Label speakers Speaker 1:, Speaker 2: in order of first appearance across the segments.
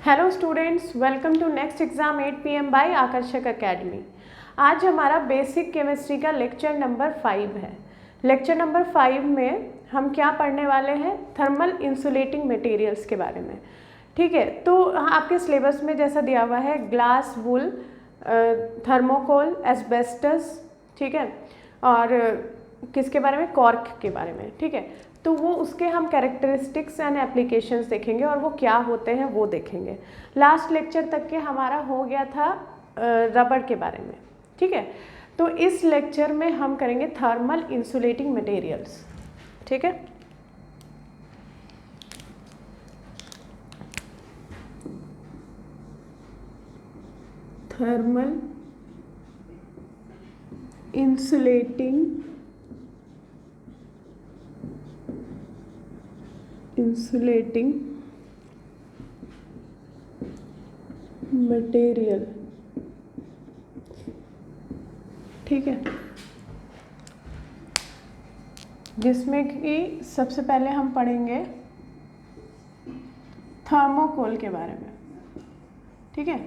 Speaker 1: Hello students, welcome to next exam 8 PM by Aakarshak academy. आज हमारा basic chemistry का lecture number 5 है। Lecture number 5 में हम क्या पढ़ने वाले हैं? थर्मल इंसुलेटिंग मटेरियल्स के बारे में। ठीक है, तो आपके सिलेबस में जैसा दिया हुआ है ग्लास, वुल, थर्मोकोल, एस्बेस्टस, ठीक है, और किसके बारे में? कॉर्क के बारे में। ठीक है, तो वो उसके हम कैरेक्टरिस्टिक्स एंड एप्लीकेशंस देखेंगे और वो क्या होते हैं वो देखेंगे। लास्ट लेक्चर तक के हमारा हो गया था रबड़ के बारे में। ठीक है, तो इस लेक्चर में हम करेंगे थर्मल इंसुलेटिंग मटेरियल्स। ठीक है, थर्मल इंसुलेटिंग मटेरियल। ठीक है, जिसमें कि सबसे पहले हम पढ़ेंगे थर्मोकोल के बारे में। ठीक है,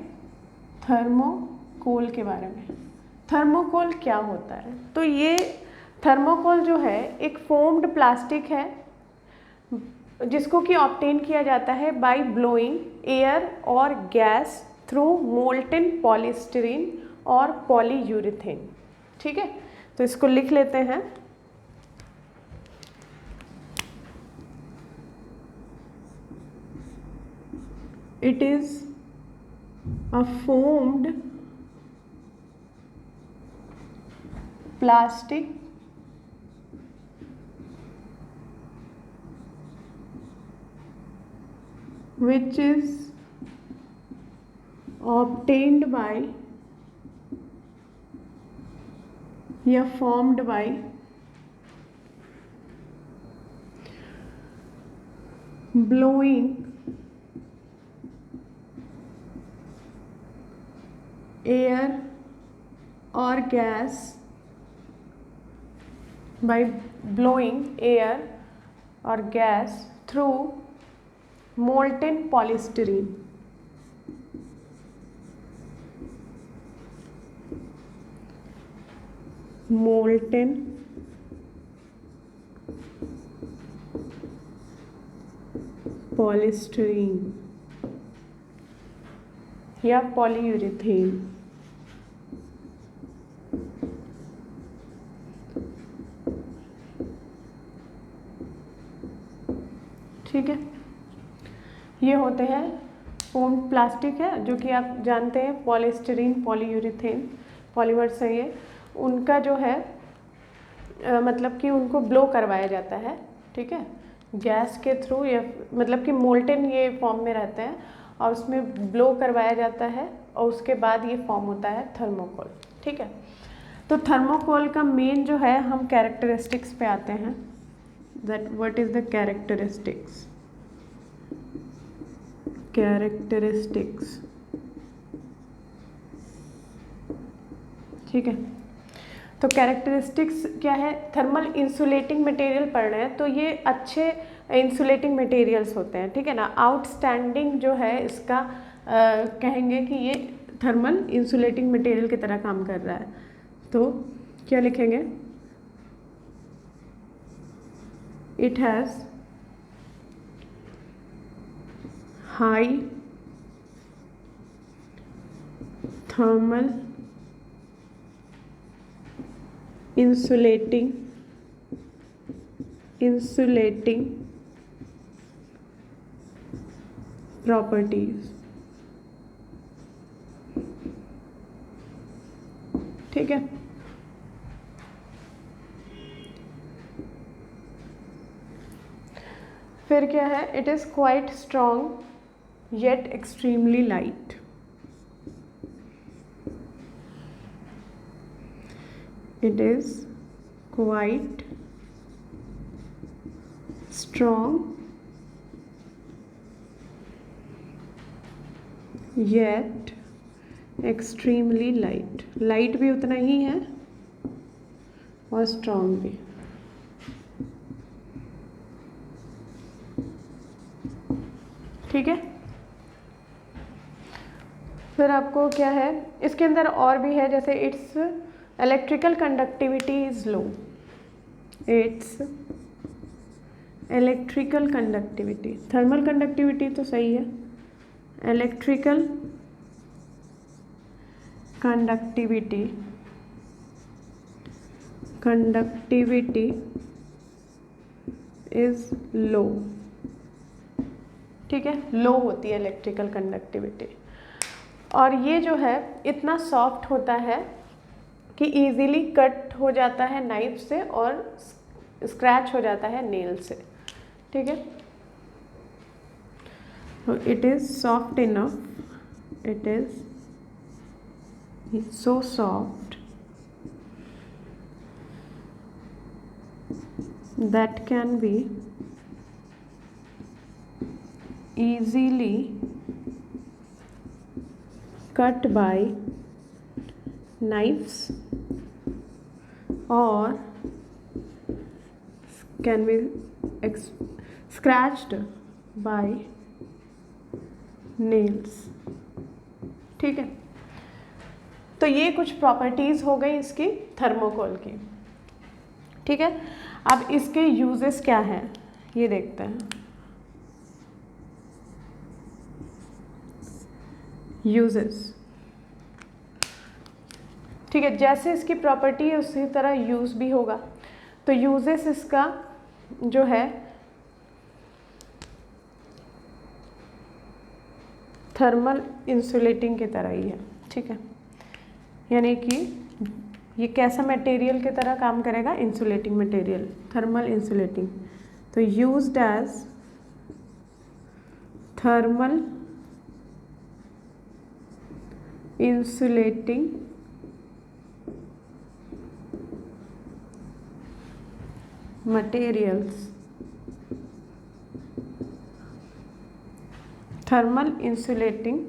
Speaker 1: थर्मोकोल के बारे में। थर्मोकोल क्या होता है? तो ये थर्मोकोल जो है एक फोम्ड प्लास्टिक है जिसको कि ऑब्टेन किया जाता है बाय ब्लोइंग एयर और गैस थ्रू मोल्टेन पॉलीस्टीरीन और पॉलीयूरेथेन। ठीक है, तो इसको लिख लेते हैं। It is a foamed plastic which is obtained by या formed by blowing air or gas by blowing air or gas through molten polystyrene। molten polystyrene या पॉलीयूरेथेन। ठीक है, ये होते हैं फोम्ड प्लास्टिक है जो कि आप जानते हैं पॉलीस्टीरीन, पॉलीयूरेथेन पॉलीमर्स है ये। उनका जो है मतलब कि उनको ब्लो करवाया जाता है। ठीक है, गैस के थ्रू या मतलब कि मोल्टेन ये फॉर्म में रहते हैं और उसमें ब्लो करवाया जाता है और उसके बाद ये फॉर्म होता है थर्मोकोल। ठीक है, तो थर्मोकोल का मेन जो है हम कैरेक्टरिस्टिक्स पे आते हैं। That what is the characteristics. ठीक है, तो कैरेक्टरिस्टिक्स क्या है? थर्मल इंसुलेटिंग मटेरियल पढ़ रहे हैं तो ये अच्छे इंसुलेटिंग मटेरियल्स होते हैं। ठीक है ना, आउटस्टैंडिंग जो है इसका कहेंगे कि ये थर्मल इंसुलेटिंग मटेरियल की तरह काम कर रहा है। तो क्या लिखेंगे? It has high thermal insulating properties। ठीक है, फिर क्या है? It is quite strong yet extremely light. It is quite strong yet extremely light। Light भी उतना ही है और स्ट्रॉन्ग भी। ठीक है, फिर आपको क्या है इसके अंदर और भी है, जैसे it's electrical conductivity is low, it's electrical conductivity, thermal conductivity तो सही है, इलेक्ट्रिकल कंडक्टिविटी इज लो, ठीक है, लो होती है इलेक्ट्रिकल कंडक्टिविटी। और ये जो है इतना सॉफ्ट होता है कि इजीली कट हो जाता है नाइफ से और स्क्रैच हो जाता है नेल से, ठीक है। तो it is soft enough, it is so soft that can be easily cut by knives or can be scratched by nails, ठीक है। तो ये कुछ प्रॉपर्टीज़ हो गई इसकी थर्मोकोल की, ठीक है। अब इसके यूजेस क्या हैं ये देखते हैं। यूजेस, ठीक है, जैसे इसकी प्रॉपर्टी है उसी तरह यूज़ भी होगा। तो यूजेस इसका जो है थर्मल इंसुलेटिंग की तरह ही है, ठीक है, यानी कि ये कैसा मटेरियल की तरह काम करेगा, इंसुलेटिंग मटेरियल, थर्मल इंसुलेटिंग। तो used as thermal insulating materials, thermal insulating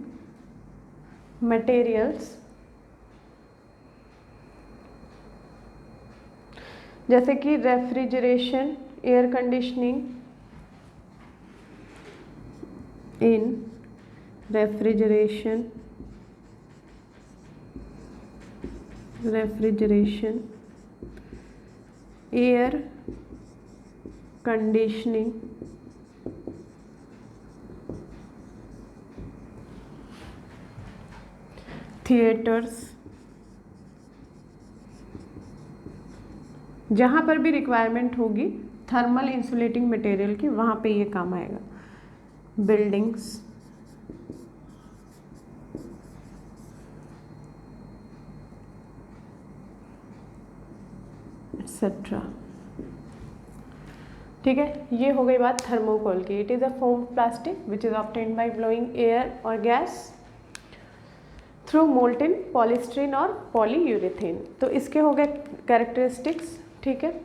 Speaker 1: materials, जैसे कि refrigeration, air conditioning, in refrigeration air conditioning, theatres, जहाँ पर भी रिक्वायरमेंट होगी थर्मल इंसुलेटिंग मटेरियल की वहाँ पे ये काम आएगा, बिल्डिंग्स, एक्सेट्रा, ठीक है। ये हो गई बात थर्मोकोल की। It is a foam plastic which is obtained by blowing air और गैस थ्रू मोल्टेन पॉलीस्टीरीन और पॉलीयूरेथेन। तो इसके हो गए कैरेक्टरिस्टिक्स, ठीक है।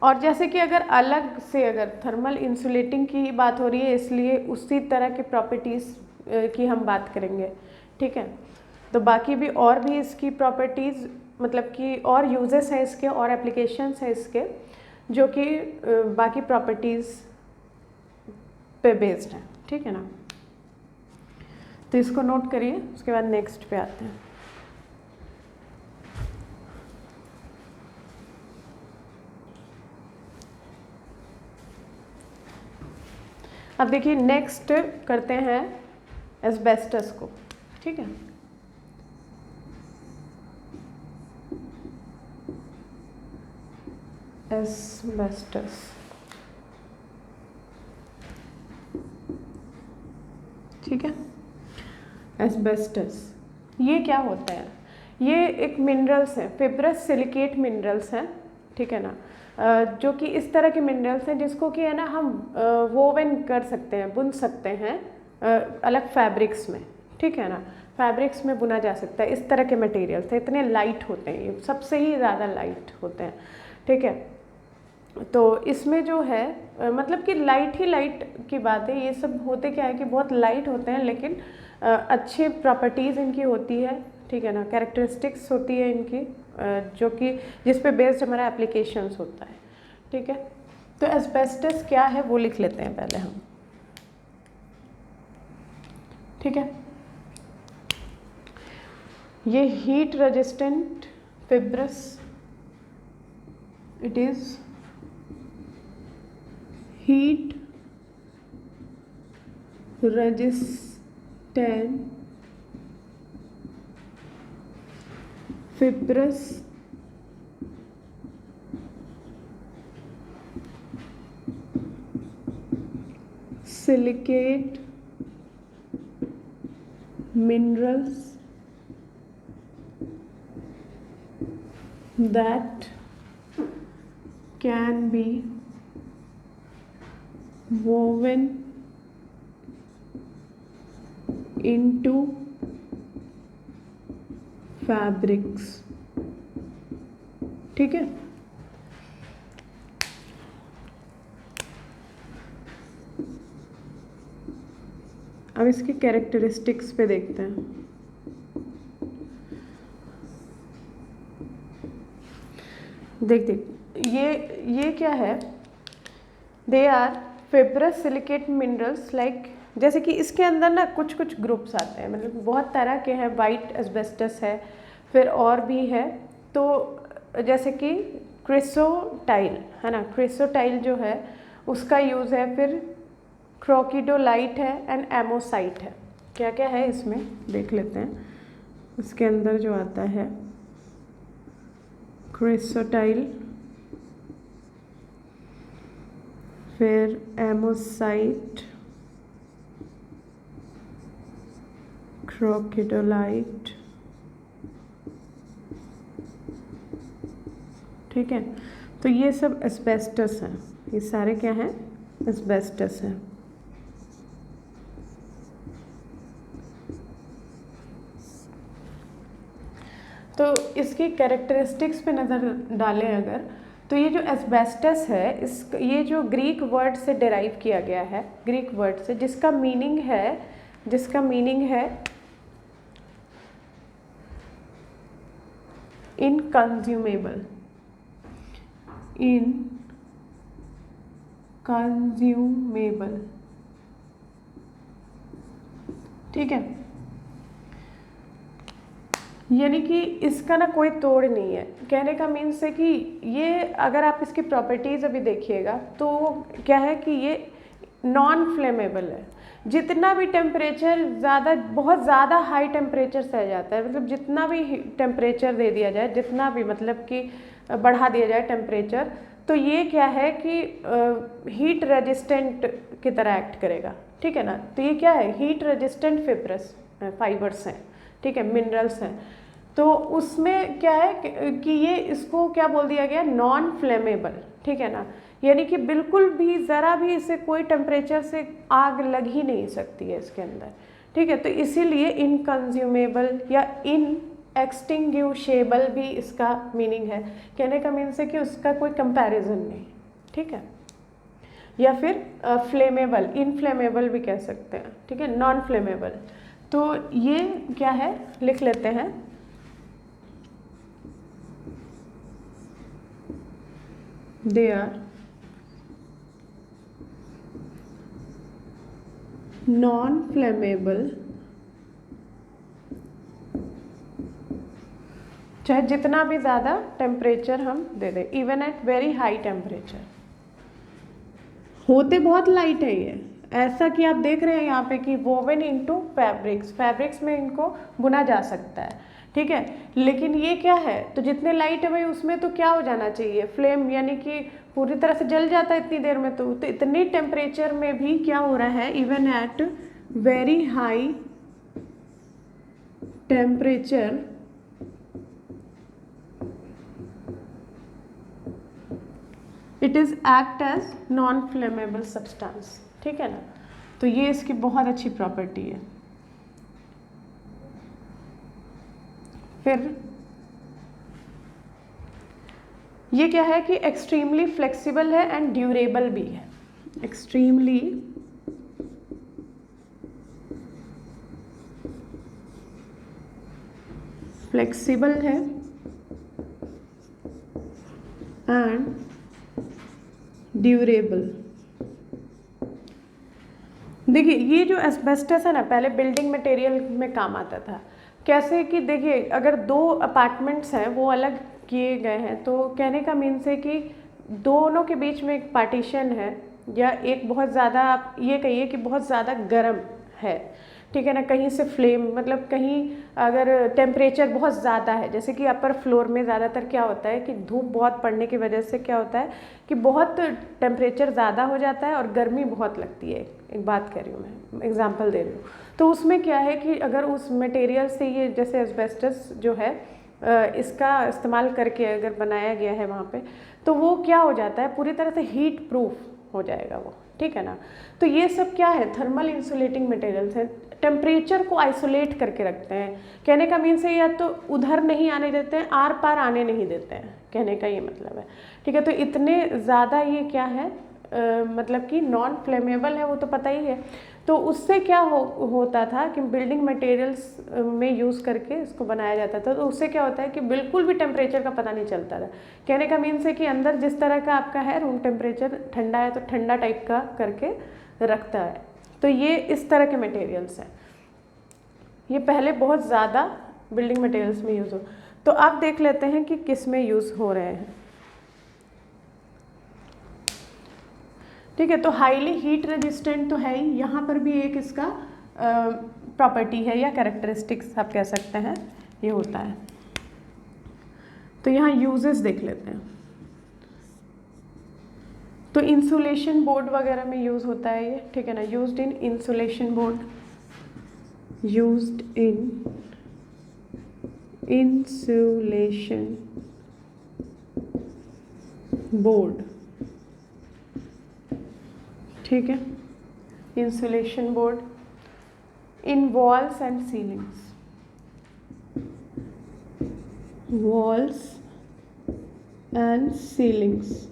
Speaker 1: और जैसे कि अगर अलग से अगर थर्मल इंसुलेटिंग की बात हो रही है इसलिए उसी तरह की प्रॉपर्टीज़ की हम बात करेंगे, ठीक है। तो बाकी भी और भी इसकी प्रॉपर्टीज़ मतलब कि और यूजेस हैं इसके और एप्लीकेशंस हैं इसके जो कि बाकी प्रॉपर्टीज़ पे बेस्ड हैं, ठीक है ना। तो इसको नोट करिए, उसके बाद नेक्स्ट पे आते हैं। अब देखिए नेक्स्ट करते हैं एस्बेस्टस को, ठीक है। एस्बेस्टस, ठीक है। एस्बेस्टस ये क्या होता है? ये एक मिनरल्स है, फिब्रस सिलिकेट मिनरल्स हैं, ठीक है ना, जो कि इस तरह के मिनरल्स हैं जिसको कि है ना हम वोवन कर सकते हैं, बुन सकते हैं अलग फैब्रिक्स में, ठीक है ना, फैब्रिक्स में बुना जा सकता है। इस तरह के मटेरियल्स हैं, इतने लाइट होते हैं, ये सबसे ही ज़्यादा लाइट होते हैं, ठीक है। तो इसमें जो है मतलब कि लाइट ही लाइट की बात है, ये सब होते क्या है कि बहुत लाइट होते हैं लेकिन अच्छी प्रॉपर्टीज़ इनकी होती है, ठीक है ना, कैरेक्टरिस्टिक्स होती है इनकी जो कि जिस पे बेस्ड हमारा एप्लीकेशंस होता है, ठीक है। तो एस्बेस्टस क्या है वो लिख लेते हैं पहले हम, ठीक है। ये heat resistant fibrous, it is heat resistant fibrous silicate minerals that can be woven into fabrics. ठीक है, अब इसकी कैरेक्टरिस्टिक्स पे देखते हैं। देख ये क्या है, they are fibrous silicate minerals like, जैसे कि इसके अंदर ना कुछ कुछ ग्रुप्स आते हैं, मतलब बहुत तरह के हैं। वाइट एस्बेस्टस है, फिर और भी है, तो जैसे कि क्रिसोटाइल है ना, क्रिसोटाइल जो है उसका यूज़ है, फिर क्रोकिडोलाइट है एंड एमोसाइट है। क्या क्या है इसमें देख लेते हैं। इसके अंदर जो आता है क्रिसोटाइल, फिर एमोसाइट, क्रोकिडोलाइट। ठीक है, तो ये सब एस्बेस्टस हैं, ये सारे क्या हैं, एस्बेस्टस हैं। तो इसकी कैरेक्टरिस्टिक्स पे नज़र डालें अगर, तो ये जो एस्बेस्टस है ये जो ग्रीक वर्ड से डिराइव किया गया है, ग्रीक वर्ड से, जिसका मीनिंग है इनकंज्यूमेबल, ठीक है, यानी कि इसका ना कोई तोड़ नहीं है। कहने का मीन्स है कि ये, अगर आप इसकी प्रॉपर्टीज़ अभी देखिएगा तो क्या है कि ये नॉन फ्लेमेबल है। जितना भी टेम्परेचर बहुत ज़्यादा हाई टेम्परेचर सह जाता है, मतलब जितना भी टेम्परेचर दे दिया जाए, जितना भी मतलब कि बढ़ा दिया जाए टेम्परेचर, तो ये क्या है कि हीट रेजिस्टेंट की तरह एक्ट करेगा। ठीक है ना, तो ये क्या है, हीट रेजिस्टेंट फाइबर्स हैं, ठीक है, मिनरल्स हैं। तो उसमें क्या है कि ये इसको क्या बोल दिया गया, नॉन फ्लेमेबल। ठीक है ना, यानी कि बिल्कुल भी ज़रा भी इसे कोई टेम्परेचर से आग लग ही नहीं सकती है इसके अंदर। ठीक है, तो इसीलिए इनकंज्यूमेबल या इन एक्सटिंग्विशेबल भी इसका मीनिंग है। कहने का मीन्स है कि उसका कोई कंपैरिजन नहीं। ठीक है, या फिर फ्लेमेबल, इनफ्लेमेबल भी कह सकते हैं। ठीक है, नॉन फ्लेमेबल। तो ये क्या है, लिख लेते हैं, दे आर नॉन फ्लेमेबल, चाहे जितना भी ज़्यादा टेम्परेचर हम दे दें, even at very high temperature. होते बहुत लाइट है ये, ऐसा कि आप देख रहे हैं यहाँ पे कि वोवन इनटू फैब्रिक्स में इनको बुना जा सकता है। ठीक है, लेकिन ये क्या है, तो जितने लाइट है भाई उसमें तो क्या हो जाना चाहिए, फ्लेम, यानी कि पूरी तरह से जल जाता है इतनी देर में। तो इतनी टेम्परेचर में भी क्या हो रहा है, even at very high temperature it is act as non flammable substance. ठीक है ना, तो ये इसकी बहुत अच्छी प्रॉपर्टी है। फिर ये क्या है कि एक्सट्रीमली फ्लेक्सिबल है एंड ड्यूरेबल भी है। एक्सट्रीमली फ्लेक्सिबल है एंड ड्यूरेबल। देखिए, ये जो एस्बेस्टस है ना, पहले बिल्डिंग मटेरियल में काम आता था। कैसे कि देखिए अगर 2 अपार्टमेंट्स हैं वो अलग किए गए हैं तो कहने का मीन्स है कि दोनों के बीच में एक पार्टीशन है, या एक बहुत ज़्यादा आप ये कहिए कि बहुत ज़्यादा गर्म है, ठीक है ना, कहीं से फ्लेम मतलब कहीं अगर टेम्परेचर बहुत ज़्यादा है, जैसे कि अपर फ्लोर में ज़्यादातर क्या होता है कि धूप बहुत पड़ने की वजह से क्या होता है कि बहुत टेम्परेचर ज़्यादा हो जाता है और गर्मी बहुत लगती है। एक बात कह रही हूँ मैं, एग्जांपल दे रही हूँ। तो उसमें क्या है कि अगर उस मटेरियल से ये जैसे एस्बेस्टस जो है इसका इस्तेमाल करके अगर बनाया गया है वहाँ पे, तो वो क्या हो जाता है पूरी तरह से हीट प्रूफ हो जाएगा वो, ठीक है ना। तो ये सब क्या है, थर्मल इंसुलेटिंग मटेरियल्स हैं, टेम्परेचर को आइसोलेट करके रखते हैं। कहने का मीन्स है या तो उधर नहीं आने देते हैं, आर पार आने नहीं देते हैं, कहने का ये मतलब है, ठीक है। तो इतने ज़्यादा ये क्या है मतलब कि नॉन फ्लेमेबल है, वो तो पता ही है। तो उससे क्या होता था कि बिल्डिंग मटेरियल्स में यूज़ करके इसको बनाया जाता था, तो उससे क्या होता है कि बिल्कुल भी टेम्परेचर का पता नहीं चलता था। कहने का मीन्स है कि अंदर जिस तरह का आपका है रूम टेम्परेचर ठंडा है तो ठंडा टाइप का करके रखता है। तो ये इस तरह के मटेरियल्स हैं, ये पहले बहुत ज़्यादा बिल्डिंग मटेरियल्स में यूज़ हो। तो आप देख लेते हैं कि किस में यूज़ हो रहे हैं, ठीक है। तो हाईली हीट रेजिस्टेंट तो है ही, यहाँ पर भी एक इसका प्रॉपर्टी है या कैरेक्टरिस्टिक्स आप कह सकते हैं, ये होता है। तो यहाँ यूजेस देख लेते हैं। तो इंसुलेशन बोर्ड वगैरह में यूज़ होता है ये, ठीक है ना, used in insulation board, used in insulation board, ठीक है, insulation board in walls and ceilings, walls and ceilings,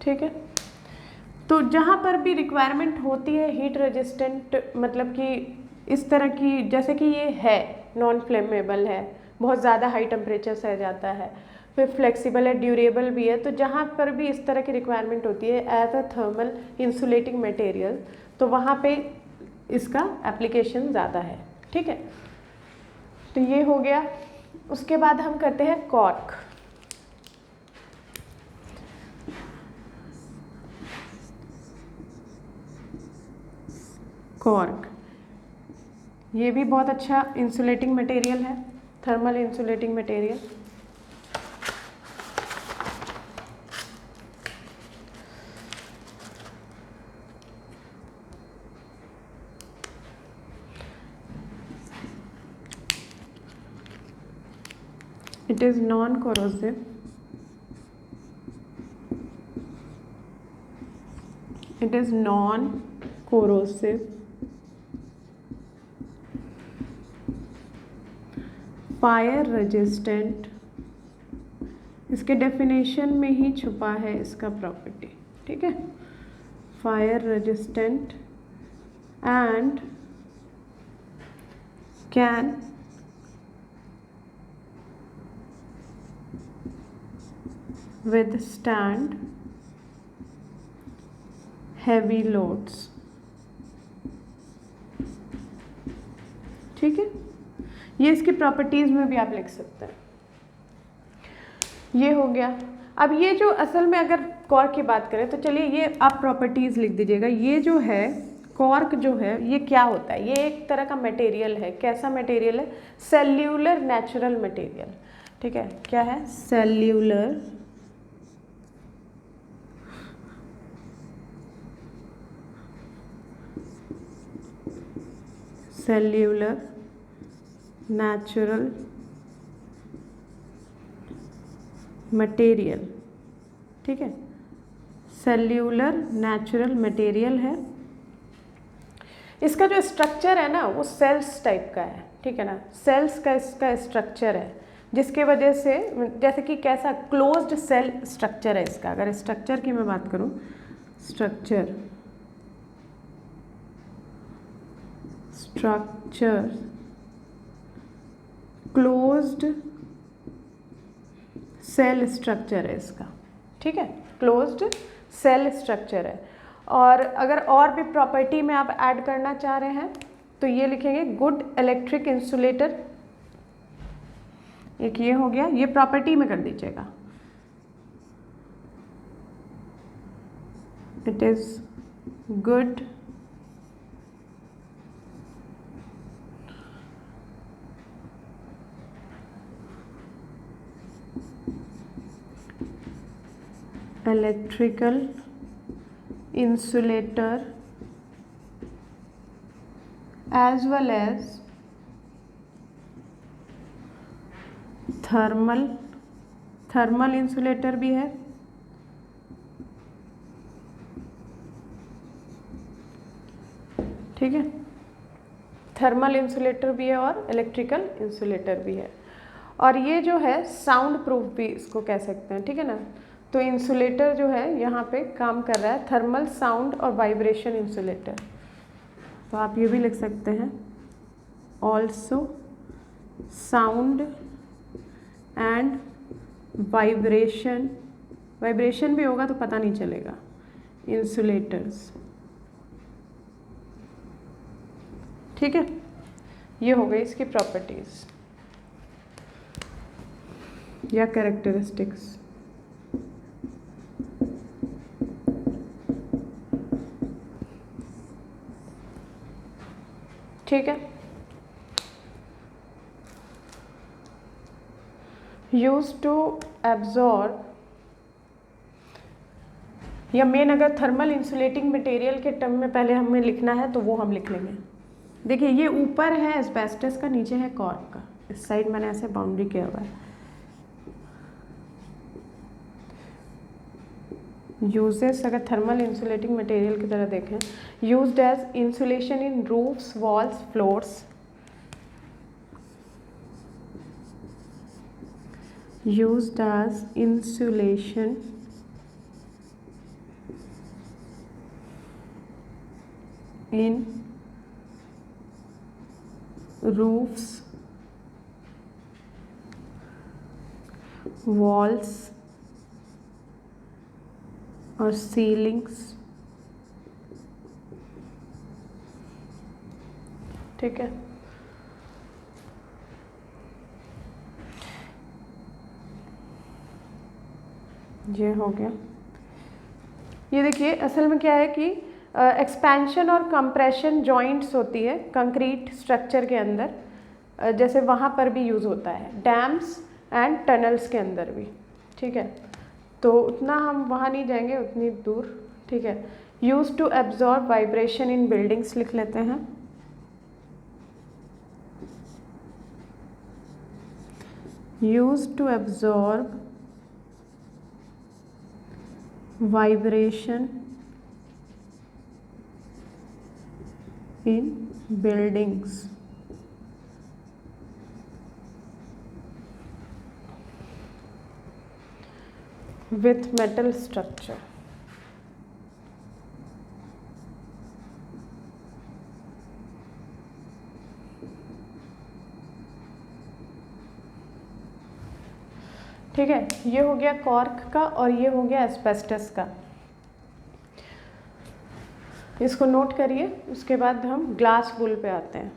Speaker 1: ठीक है। तो जहाँ पर भी रिक्वायरमेंट होती है हीट रेजिस्टेंट, मतलब कि इस तरह की, जैसे कि ये है नॉन फ्लेमेबल है, बहुत ज़्यादा हाई टेम्परेचर सह जाता है, फिर फ्लेक्सिबल है, ड्यूरेबल भी है, तो जहाँ पर भी इस तरह की रिक्वायरमेंट होती है as a thermal insulating material, तो वहाँ पे इसका एप्लीकेशन ज़्यादा है, ठीक है। तो ये हो गया। उसके बाद हम करते हैं कॉर्क। कॉर्क ये भी बहुत अच्छा इंसुलेटिंग मटेरियल है, thermal insulating material. It is non-corrosive. It is non-corrosive, fire resistant, इसके डेफिनेशन में ही छुपा है इसका प्रॉपर्टी, ठीक है, fire resistant and can withstand heavy loads, ठीक है। ये इसकी प्रॉपर्टीज में भी आप लिख सकते हैं। ये हो गया। अब ये जो असल में अगर कॉर्क की बात करें तो चलिए ये आप प्रॉपर्टीज लिख दीजिएगा। ये जो है कॉर्क जो है ये क्या होता है, ये एक तरह का मटेरियल है। कैसा मटेरियल है? सेल्यूलर नेचुरल मटेरियल, ठीक है। क्या है? सेल्यूलर सेल्यूलर नेचुरल मटेरियल, ठीक है। सेल्यूलर नेचुरल मटेरियल है। इसका जो स्ट्रक्चर है ना वो सेल्स टाइप का है, ठीक है ना। सेल्स का इसका स्ट्रक्चर है जिसके वजह से, जैसे कि कैसा क्लोज्ड सेल स्ट्रक्चर है इसका। अगर स्ट्रक्चर की मैं बात करूं, स्ट्रक्चर क्लोज्ड सेल स्ट्रक्चर है इसका, ठीक है। क्लोज्ड सेल स्ट्रक्चर है और अगर और भी प्रॉपर्टी में आप ऐड करना चाह रहे हैं तो ये लिखेंगे गुड इलेक्ट्रिक इंसुलेटर, एक ये हो गया, ये प्रॉपर्टी में कर दीजिएगा। It is good electrical insulator as well as thermal insulator भी है, ठीक है, थर्मल इंसुलेटर भी है और इलेक्ट्रिकल इंसुलेटर भी है। और ये जो है साउंड प्रूफ भी इसको कह सकते हैं, ठीक है ना। तो इंसुलेटर जो है यहाँ पे काम कर रहा है थर्मल, साउंड और वाइब्रेशन इंसुलेटर। तो आप ये भी लिख सकते हैं also sound and vibration, vibration भी होगा तो पता नहीं चलेगा, इंसुलेटर्स, ठीक है। ये हो गई इसकी प्रॉपर्टीज या कैरेक्टरिस्टिक्स। ठीक है, यूज टू एब्जॉर्ब, या मेन अगर थर्मल इंसुलेटिंग मटेरियल के टर्म में पहले हमें लिखना है तो वो हम लिख लेंगे। देखिए ये ऊपर है एस्बेस्टस का, नीचे है कॉर्क का, इस साइड मैंने ऐसे बाउंड्री किया हुआ है। यूजेस अगर थर्मल इंसुलेटिंग मटेरियल की तरह देखें, used as insulation in roofs, walls, floors, used as insulation in roofs, walls or ceilings, ठीक है। ये हो गया। ये देखिए असल में क्या है कि एक्सपेंशन और कंप्रेशन जॉइंट्स होती है कंक्रीट स्ट्रक्चर के अंदर, जैसे वहाँ पर भी यूज़ होता है, डैम्स एंड टनल्स के अंदर भी, ठीक है। तो उतना हम वहाँ नहीं जाएंगे उतनी दूर, ठीक है। Use to absorb vibration in buildings लिख लेते हैं। Use to absorb vibration in buildings, with metal structure, ठीक है। ये हो गया कॉर्क का और ये हो गया एस्बेस्टस का, इसको नोट करिए। उसके बाद हम ग्लास वूल पे आते हैं।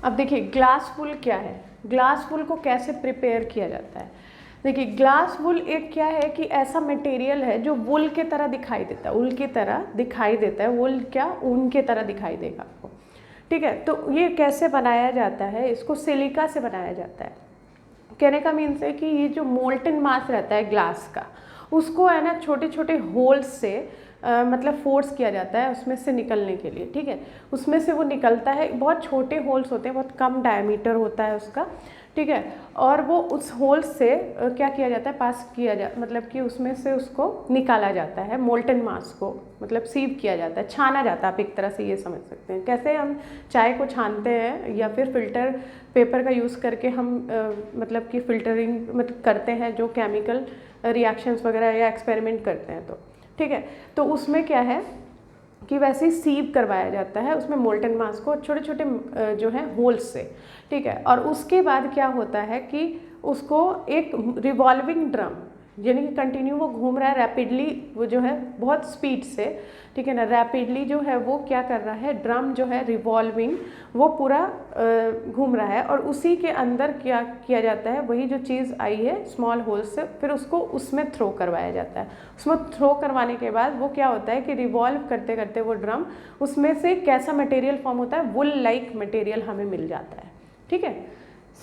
Speaker 1: अब देखिए ग्लास वूल क्या है, ग्लास वूल को कैसे प्रिपेयर किया जाता है। देखिए ग्लास वूल एक क्या है कि ऐसा मटेरियल है जो वूल के तरह दिखाई देता है, ऊल की तरह दिखाई देता है, वूल क्या ऊन के तरह दिखाई देगा आपको, ठीक है। तो ये कैसे बनाया जाता है, इसको सिलिका से बनाया जाता है। कहने का मीन्स है कि ये जो मोल्टन मास रहता है ग्लास का, उसको है ना छोटे छोटे होल्स से मतलब फोर्स किया जाता है उसमें से निकलने के लिए, ठीक है। उसमें से वो निकलता है, बहुत छोटे होल्स होते हैं, बहुत कम डायमीटर होता है उसका, ठीक है। और वो उस होल से क्या किया जाता है, पास किया मतलब कि उसमें से उसको निकाला जाता है, मोल्टन मास को मतलब सीव किया जाता है, छाना जाता है। आप एक तरह से ये समझ सकते हैं कैसे हम चाय को छानते हैं या फिर फिल्टर पेपर का यूज़ करके हम मतलब कि फिल्टरिंग मतलब करते हैं जो केमिकल रिएक्शंस वगैरह या एक्सपेरिमेंट करते हैं, तो ठीक है। तो उसमें क्या है कि वैसे ही सीव करवाया जाता है उसमें मोल्टन मास को छोटे छोटे जो है होल्स से, ठीक है। और उसके बाद क्या होता है कि उसको एक रिवॉल्विंग ड्रम, यानी कि कंटिन्यू वो घूम रहा है रैपिडली, वो जो है बहुत स्पीड से, ठीक है ना, रैपिडली जो है वो क्या कर रहा है, ड्रम जो है रिवॉल्विंग वो पूरा घूम रहा है, और उसी के अंदर क्या किया जाता है, वही जो चीज़ आई है स्मॉल होल से, फिर उसको उसमें थ्रो करवाया जाता है। उसमें थ्रो करवाने के बाद वो क्या होता है कि रिवॉल्व करते करते वो ड्रम, उसमें से कैसा मटेरियल फॉर्म होता है, वुल लाइक मटेरियल हमें मिल जाता है, ठीक है।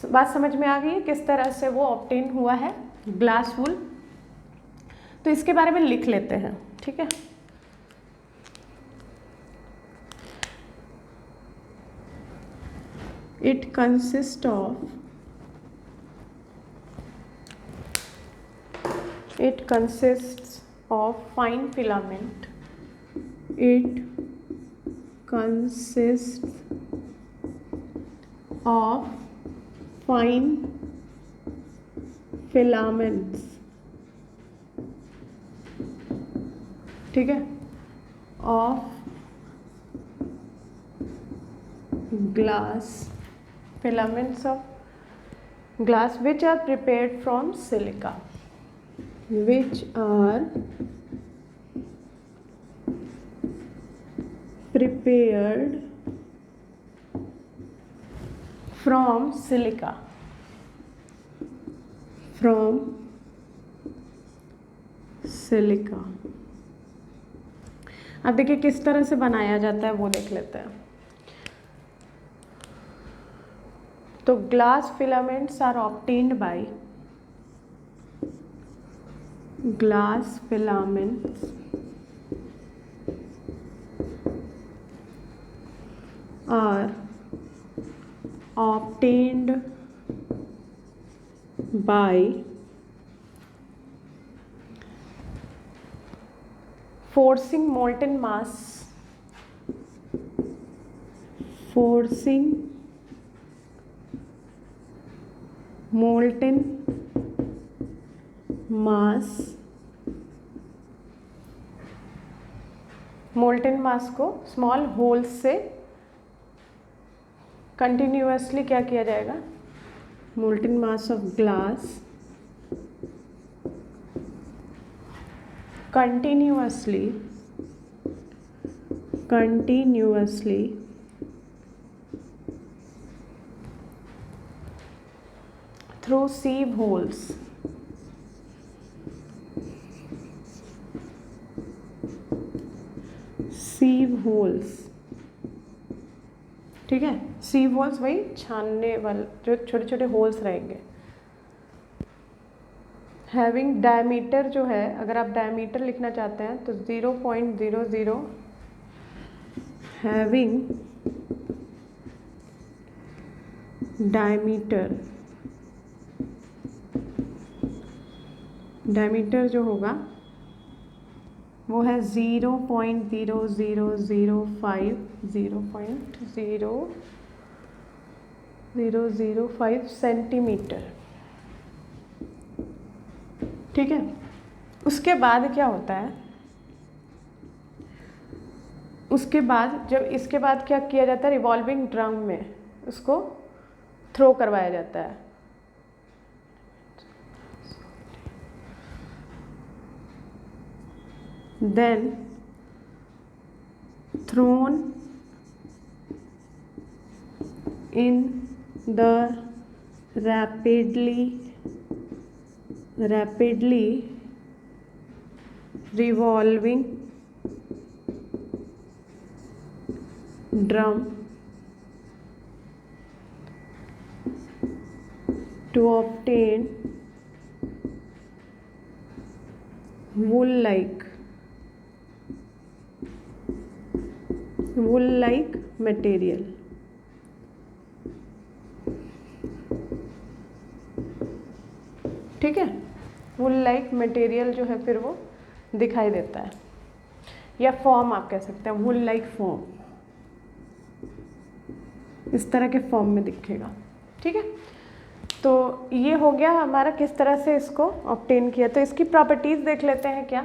Speaker 1: बात समझ में आ गई है किस तरह से वो ऑब्टेन हुआ है ग्लास वुल। तो इसके बारे में लिख लेते हैं, ठीक है। It consists of fine filament. It consists of fine filaments, ठीक है, of glass, filaments of glass which are prepared from silica, which are prepared from silica, from silica। अब देखिए किस तरह से बनाया जाता है वो देख लेते हैं। तो glass filaments are obtained by, glass filaments are obtained by forcing molten mass, forcing molten mass, molten mass को स्मॉल होल्स से कंटिन्यूअसली क्या किया जाएगा, molten mass of glass continuously through sieve holes, ठीक है। सीव होल्स वही छानने वाले जो छोटे छोटे होल्स रहेंगे। हैविंग डायमीटर जो है, अगर आप डायमीटर लिखना चाहते हैं तो 0.00, हैविंग डायमीटर जो होगा वो है 0.0005 सेंटीमीटर, ठीक है। उसके बाद क्या होता है, उसके बाद जब इसके बाद क्या किया जाता है, रिवॉल्विंग ड्रम में उसको थ्रो करवाया जाता है। Then thrown in the rapidly revolving drum to obtain wool-like material, ठीक है। वुल लाइक मटेरियल जो है फिर वो दिखाई देता है, या फॉर्म आप कह सकते हैं, वुल लाइक फॉर्म, इस तरह के फॉर्म में दिखेगा, ठीक है। तो ये हो गया हमारा किस तरह से इसको ऑब्टेन किया। तो इसकी प्रॉपर्टीज़ देख लेते हैं क्या।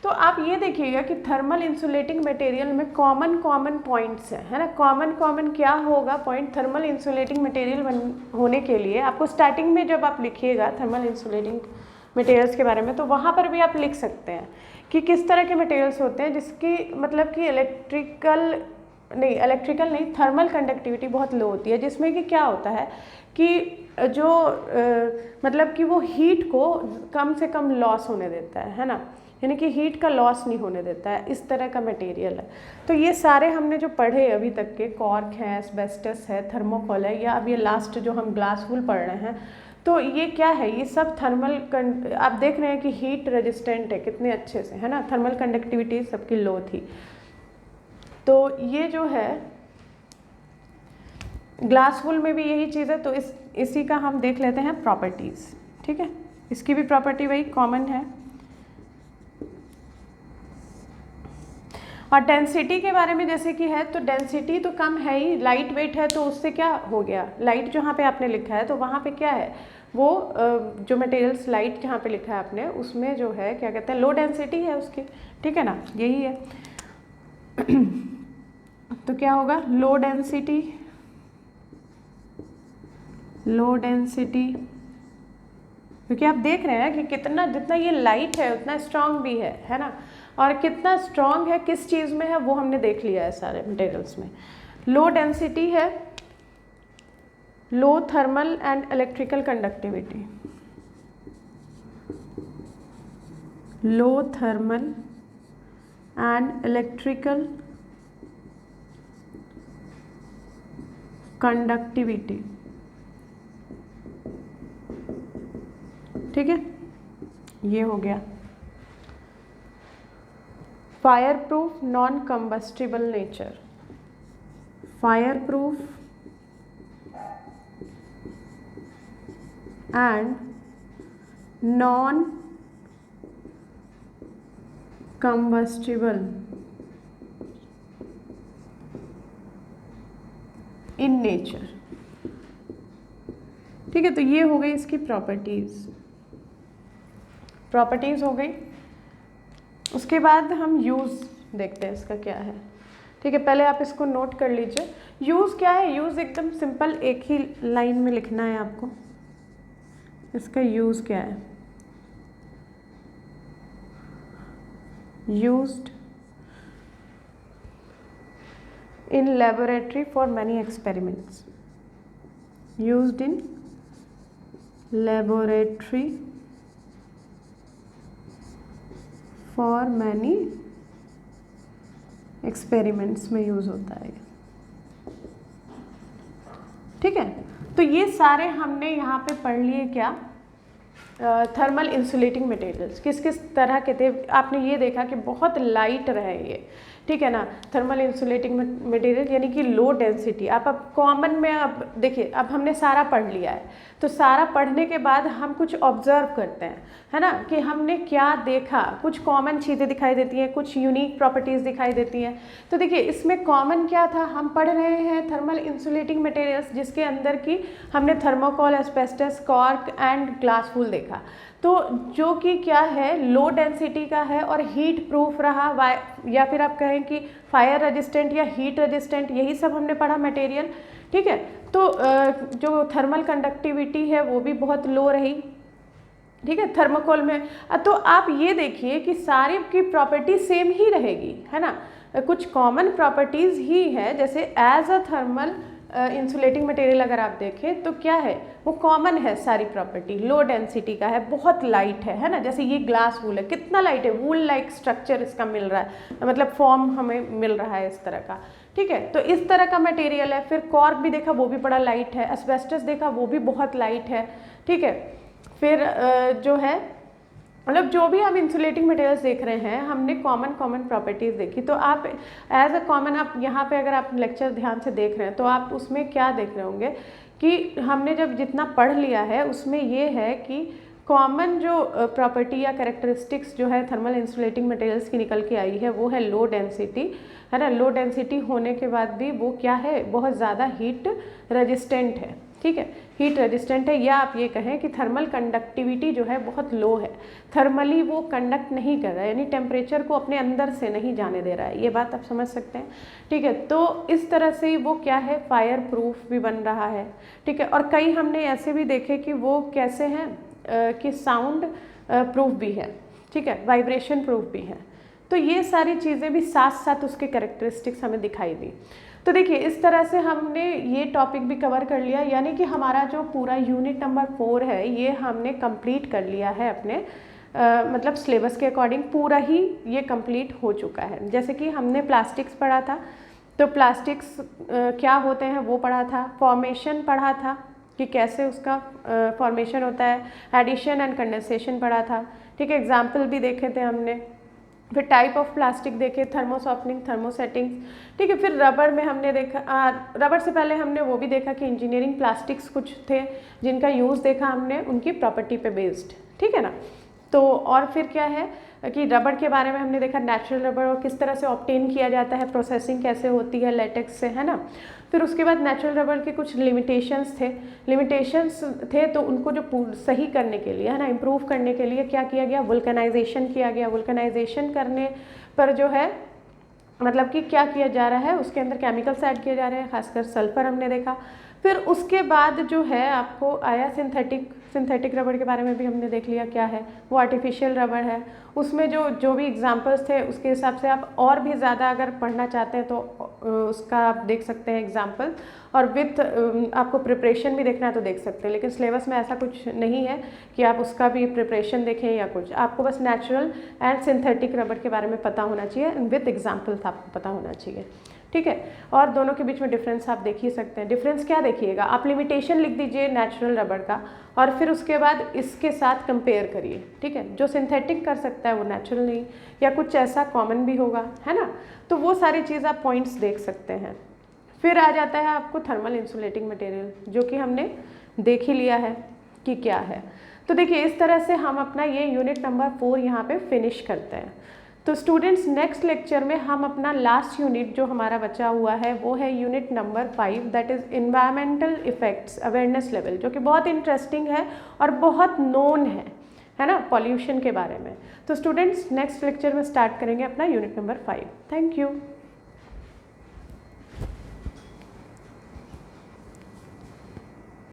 Speaker 1: तो आप ये देखिएगा कि थर्मल इंसुलेटिंग मटेरियल में कॉमन पॉइंट्स है ना। कॉमन क्या होगा पॉइंट थर्मल इंसुलेटिंग मटेरियल होने के लिए? आपको स्टार्टिंग में जब आप लिखिएगा थर्मल इंसुलेटिंग मटेरियल्स के बारे में, तो वहाँ पर भी आप लिख सकते हैं कि किस तरह के मटेरियल्स होते हैं जिसकी मतलब कि इलेक्ट्रिकल नहीं थर्मल कंडक्टिविटी बहुत लो होती है, जिसमें कि क्या होता है कि जो मतलब कि वो हीट को कम से कम लॉस होने देता है ना, यानी कि हीट का लॉस नहीं होने देता है, इस तरह का मटेरियल है। तो ये सारे हमने जो पढ़े अभी तक के, कॉर्क है, एस्बेस्टस है, थर्मोकोल है, या अब ये लास्ट जो हम ग्लास वूल पढ़ रहे हैं, तो ये क्या है? ये सब थर्मल आप देख रहे हैं कि हीट रेजिस्टेंट है कितने अच्छे से, है ना। थर्मल कंडक्टिविटी सबकी लो थी। तो ये जो है ग्लास वूल में भी यही चीज़ है। तो इसी का हम देख लेते हैं प्रॉपर्टीज़, ठीक है। इसकी भी प्रॉपर्टी वही कॉमन है। और डेंसिटी के बारे में जैसे कि है, तो डेंसिटी तो कम है ही, लाइट वेट है, तो उससे क्या हो गया, लाइट जहाँ पे आपने लिखा है तो वहाँ पे क्या है, वो जो मटेरियल्स लाइट जहाँ पे लिखा है आपने, उसमें जो है क्या कहते हैं, लो डेंसिटी है उसकी, ठीक है ना, यही है। तो क्या होगा, लो डेंसिटी, क्योंकि आप देख रहे हैं कि कितना, जितना ये लाइट है उतना स्ट्रांग भी है ना। और कितना स्ट्रांग है किस चीज़ में है वो हमने देख लिया है सारे मटेरियल्स में। लो डेंसिटी है, लो thermal and electrical conductivity, low thermal and electrical conductivity, ठीक है, ये हो गया। Fire proof non combustible nature, fire proof and non combustible in nature, ठीक है। तो ये हो गई इसकी प्रॉपर्टीज़ हो गई। उसके बाद हम यूज़ देखते हैं इसका क्या है, ठीक है। पहले आप इसको नोट कर लीजिए। यूज़ क्या है? यूज़ एकदम सिंपल, एक ही लाइन में लिखना है आपको। इसका यूज़ क्या है? Used in laboratory for many experiments, used in laboratory for many experiments में यूज़ होता है, ठीक है। तो ये सारे हमने यहाँ पे पढ़ लिए क्या, थर्मल इंसुलेटिंग मटेरियल्स किस किस तरह के थे। आपने ये देखा कि बहुत लाइट रहे ये, ठीक है ना, थर्मल इंसुलेटिंग मटेरियल, यानी कि लो डेंसिटी। आप अब कॉमन में अब देखिए, अब हमने सारा पढ़ लिया है, तो सारा पढ़ने के बाद हम कुछ ऑब्जर्व करते हैं, है ना, कि हमने क्या देखा। कुछ कॉमन चीज़ें दिखाई देती हैं, कुछ यूनिक प्रॉपर्टीज़ दिखाई देती हैं। तो देखिए इसमें कॉमन क्या था, हम पढ़ रहे हैं थर्मल इंसुलेटिंग मटेरियल्स, जिसके अंदर की हमने thermocol, asbestos, cork and glass wool देखा। तो जो कि क्या है, लो डेंसिटी का है और हीट प्रूफ रहा, या फिर आप कहें कि फायर रेजिस्टेंट या हीट रेजिस्टेंट, यही सब हमने पढ़ा मटेरियल, ठीक है। तो जो थर्मल कंडक्टिविटी है वो भी बहुत लो रही, ठीक है, थर्मोकोल में। तो आप ये देखिए कि सारी की प्रॉपर्टी सेम ही रहेगी, है ना, कुछ कॉमन प्रॉपर्टीज़ ही है। जैसे as a thermal insulating material अगर आप देखें तो क्या है, वो कॉमन है सारी प्रॉपर्टी, लो डेंसिटी का है, बहुत लाइट है ना। जैसे ये ग्लास वूल है, कितना लाइट है, वूल लाइक स्ट्रक्चर इसका मिल रहा है, मतलब फॉर्म हमें मिल रहा है इस तरह का, ठीक है। तो इस तरह का मटेरियल है। फिर कॉर्क भी देखा, वो भी बड़ा लाइट है। एस्बेस्टस देखा, वो भी बहुत लाइट है, ठीक है। फिर जो है, मतलब जो भी हम इंसुलेटिंग मटेरियल्स देख रहे हैं, हमने कॉमन प्रॉपर्टीज़ देखी। तो आप एज अ कॉमन, आप यहाँ पे अगर आप लेक्चर ध्यान से देख रहे हैं तो आप उसमें क्या देख रहे होंगे कि हमने जब जितना पढ़ लिया है उसमें ये है कि कॉमन जो प्रॉपर्टी या कैरेक्टरिस्टिक्स जो है थर्मल इंसुलेटिंग मटेरियल्स की निकल के आई है, वो है लो डेंसिटी, है ना। लो डेंसिटी होने के बाद भी वो क्या है, बहुत ज़्यादा हीट रेजिस्टेंट है। ठीक है, हीट रेजिस्टेंट है, या आप ये कहें कि थर्मल कंडक्टिविटी जो है बहुत लो है, थर्मली वो कंडक्ट नहीं कर रहा है, यानी टेम्परेचर को अपने अंदर से नहीं जाने दे रहा है, ये बात आप समझ सकते हैं। ठीक है, तो इस तरह से वो क्या है, फायर प्रूफ भी बन रहा है। ठीक है, और कई हमने ऐसे भी देखे कि वो कैसे हैं कि साउंड प्रूफ भी है, ठीक है, वाइब्रेशन प्रूफ भी है। तो ये सारी चीज़ें भी साथ साथ उसके कैरेक्टरिस्टिक्स हमें दिखाई दी। तो देखिए इस तरह से हमने ये टॉपिक भी कवर कर लिया, यानी कि हमारा जो पूरा यूनिट नंबर 4 है ये हमने कंप्लीट कर लिया है अपने मतलब सिलेबस के अकॉर्डिंग, पूरा ही ये कंप्लीट हो चुका है। जैसे कि हमने प्लास्टिक्स पढ़ा था, तो प्लास्टिक्स क्या होते हैं वो पढ़ा था, फॉर्मेशन पढ़ा था कि कैसे उसका फॉर्मेशन होता है, एडिशन एंड कंडेंसेशन पढ़ा था। ठीक है, एग्जाम्पल भी देखे थे हमने, फिर टाइप ऑफ प्लास्टिक देखे, थर्मोसॉफ्टनिंग, थर्मोसेटिंग। ठीक है, फिर रबर में हमने देखा, रबर से पहले हमने वो भी देखा कि इंजीनियरिंग प्लास्टिक्स कुछ थे जिनका यूज़ देखा हमने उनकी प्रॉपर्टी पे बेस्ड। ठीक है ना, तो और फिर क्या है कि रबर के बारे में हमने देखा, नेचुरल रबर और किस तरह से ऑब्टेन किया जाता है, प्रोसेसिंग कैसे होती है लेटेक्स से, है ना। फिर उसके बाद नेचुरल रबर के कुछ लिमिटेशंस थे, तो उनको जो सही करने के लिए, है ना, इम्प्रूव करने के लिए क्या किया गया, वुल्कनाइजेशन किया गया। वुल्कनाइजेशन करने पर जो है मतलब कि क्या किया जा रहा है, उसके अंदर केमिकल्स ऐड किए जा रहे हैं, खासकर सल्फर हमने देखा। फिर उसके बाद जो है आपको आया सिंथेटिक रबर के बारे में भी हमने देख लिया क्या है, वो आर्टिफिशियल रबर है। उसमें जो भी एग्जांपल्स थे उसके हिसाब से आप और भी ज़्यादा अगर पढ़ना चाहते हैं तो उसका आप देख सकते हैं एग्जांपल, और विथ आपको प्रिपरेशन भी देखना है तो देख सकते हैं। लेकिन सिलेबस में ऐसा कुछ नहीं है कि आप उसका भी प्रिपरेशन देखें या कुछ, आपको बस नेचुरल एंड सिंथेटिक रबर के बारे में पता होना चाहिए, विथ एग्जाम्पल्स आपको पता होना चाहिए। ठीक है, और दोनों के बीच में डिफरेंस आप देख ही सकते हैं। डिफरेंस क्या देखिएगा, आप लिमिटेशन लिख दीजिए नेचुरल रबर का, और फिर उसके बाद इसके साथ कंपेयर करिए। ठीक है, जो सिंथेटिक कर सकता है वो नेचुरल नहीं, या कुछ ऐसा कॉमन भी होगा, है ना। तो वो सारी चीज़ आप पॉइंट्स देख सकते हैं। फिर आ जाता है आपको थर्मल इंसुलेटिंग मटेरियल, जो कि हमने देख ही लिया है कि क्या है। तो देखिए इस तरह से हम अपना ये यूनिट नंबर 4 यहाँ पे फिनिश करते हैं। तो स्टूडेंट्स नेक्स्ट लेक्चर में हम अपना लास्ट यूनिट जो हमारा बचा हुआ है वो है unit number 5, that is environmental effects awareness level, जो कि बहुत इंटरेस्टिंग है और बहुत नोन है ना, पॉल्यूशन के बारे में। तो स्टूडेंट्स नेक्स्ट लेक्चर में स्टार्ट करेंगे अपना यूनिट नंबर 5। Thank you.